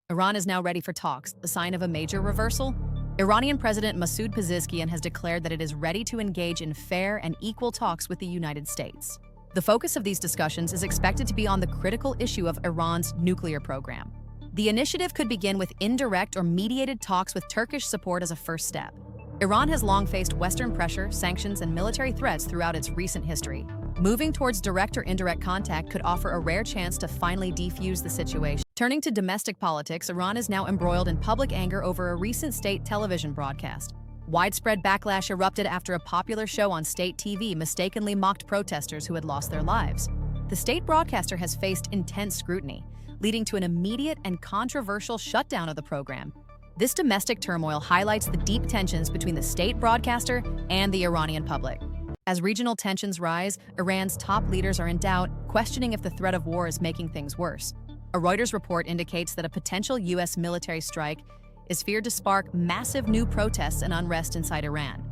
Iran is now ready for talks, a sign of a major reversal. Iranian President Masoud Pezeshkian has declared that it is ready to engage in fair and equal talks with the United States. The focus of these discussions is expected to be on the critical issue of Iran's nuclear program. The initiative could begin with indirect or mediated talks with Turkish support as a first step. Iran has long faced Western pressure, sanctions, and military threats throughout its recent history. Moving towards direct or indirect contact could offer a rare chance to finally defuse the situation. Turning to domestic politics, Iran is now embroiled in public anger over a recent state television broadcast. Widespread backlash erupted after a popular show on state TV mistakenly mocked protesters who had lost their lives. The state broadcaster has faced intense scrutiny, leading to an immediate and controversial shutdown of the program. This domestic turmoil highlights the deep tensions between the state broadcaster and the Iranian public. As regional tensions rise, Iran's top leaders are in doubt, questioning if the threat of war is making things worse. A Reuters report indicates that a potential U.S. military strike is feared to spark massive new protests and unrest inside Iran.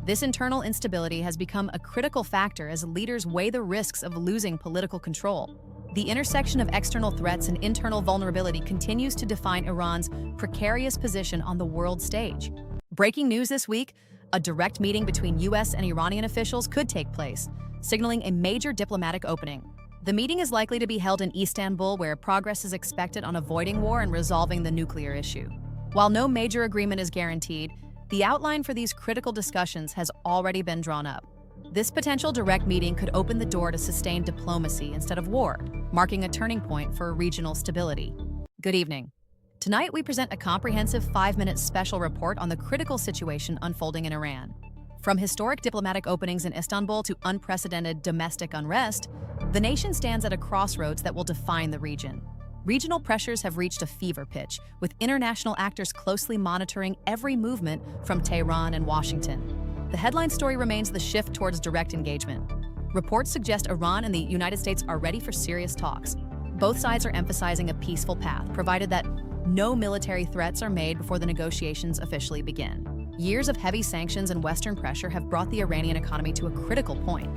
This internal instability has become a critical factor as leaders weigh the risks of losing political control. The intersection of external threats and internal vulnerability continues to define Iran's precarious position on the world stage. Breaking news this week: a direct meeting between U.S. and Iranian officials could take place, signaling a major diplomatic opening. The meeting is likely to be held in Istanbul, where progress is expected on avoiding war and resolving the nuclear issue. While no major agreement is guaranteed, the outline for these critical discussions has already been drawn up. This potential direct meeting could open the door to sustained diplomacy instead of war, marking a turning point for regional stability. Good evening. Tonight, we present a comprehensive 5-minute special report on the critical situation unfolding in Iran. From historic diplomatic openings in Istanbul to unprecedented domestic unrest, the nation stands at a crossroads that will define the region. Regional pressures have reached a fever pitch, with international actors closely monitoring every movement from Tehran and Washington. The headline story remains the shift towards direct engagement. Reports suggest Iran and the United States are ready for serious talks. Both sides are emphasizing a peaceful path, provided that no military threats are made before the negotiations officially begin. Years of heavy sanctions and Western pressure have brought the Iranian economy to a critical point,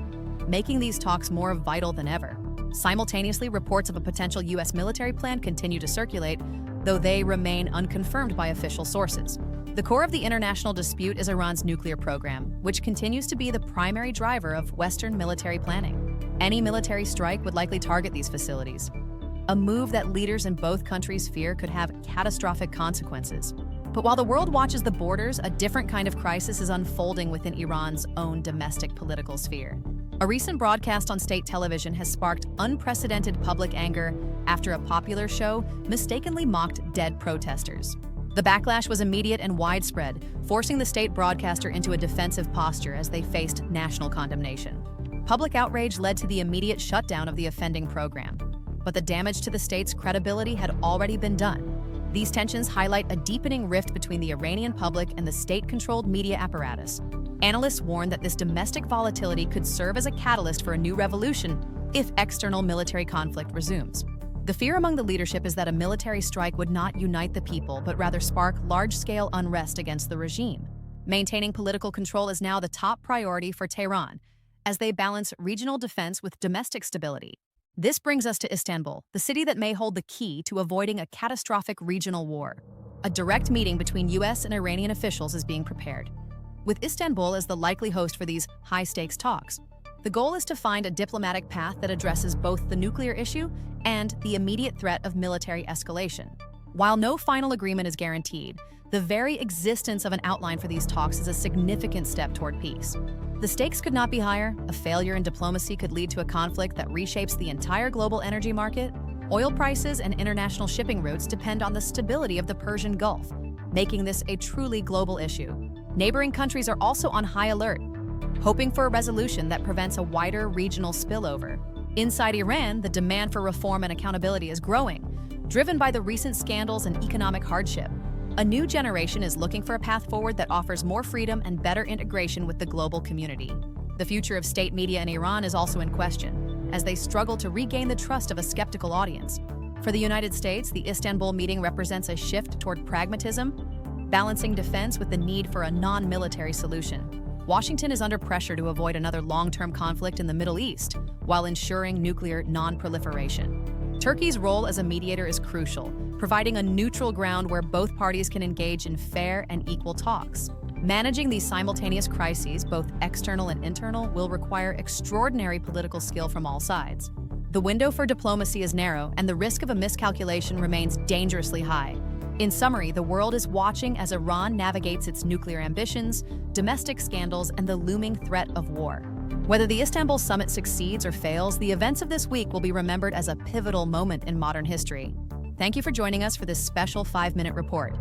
making these talks more vital than ever. Simultaneously, reports of a potential U.S. military plan continue to circulate, though they remain unconfirmed by official sources. The core of the international dispute is Iran's nuclear program, which continues to be the primary driver of Western military planning. Any military strike would likely target these facilities, a move that leaders in both countries fear could have catastrophic consequences. But while the world watches the borders, a different kind of crisis is unfolding within Iran's own domestic political sphere. A recent broadcast on state television has sparked unprecedented public anger after a popular show mistakenly mocked dead protesters. The backlash was immediate and widespread, forcing the state broadcaster into a defensive posture as they faced national condemnation. Public outrage led to the immediate shutdown of the offending program, but the damage to the state's credibility had already been done. These tensions highlight a deepening rift between the Iranian public and the state-controlled media apparatus. Analysts warn that this domestic volatility could serve as a catalyst for a new revolution if external military conflict resumes. The fear among the leadership is that a military strike would not unite the people, but rather spark large-scale unrest against the regime. Maintaining political control is now the top priority for Tehran, as they balance regional defense with domestic stability. This brings us to Istanbul, the city that may hold the key to avoiding a catastrophic regional war. A direct meeting between U.S. and Iranian officials is being prepared, with Istanbul as the likely host for these high-stakes talks. The goal is to find a diplomatic path that addresses both the nuclear issue and the immediate threat of military escalation. While no final agreement is guaranteed, the very existence of an outline for these talks is a significant step toward peace. The stakes could not be higher. A failure in diplomacy could lead to a conflict that reshapes the entire global energy market. Oil prices and international shipping routes depend on the stability of the Persian Gulf, making this a truly global issue. Neighboring countries are also on high alert, hoping for a resolution that prevents a wider regional spillover. Inside Iran, the demand for reform and accountability is growing, driven by the recent scandals and economic hardship. A new generation is looking for a path forward that offers more freedom and better integration with the global community. The future of state media in Iran is also in question, as they struggle to regain the trust of a skeptical audience. For the United States, the Istanbul meeting represents a shift toward pragmatism, balancing defense with the need for a non-military solution. Washington is under pressure to avoid another long-term conflict in the Middle East, while ensuring nuclear non-proliferation. Turkey's role as a mediator is crucial, providing a neutral ground where both parties can engage in fair and equal talks. Managing these simultaneous crises, both external and internal, will require extraordinary political skill from all sides. The window for diplomacy is narrow, and the risk of a miscalculation remains dangerously high. In summary, the world is watching as Iran navigates its nuclear ambitions, domestic scandals, and the looming threat of war. Whether the Istanbul summit succeeds or fails, the events of this week will be remembered as a pivotal moment in modern history. Thank you for joining us for this special 5-minute report.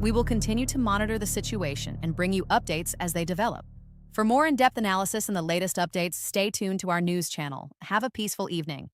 We will continue to monitor the situation and bring you updates as they develop. For more in-depth analysis and the latest updates, stay tuned to our news channel. Have a peaceful evening.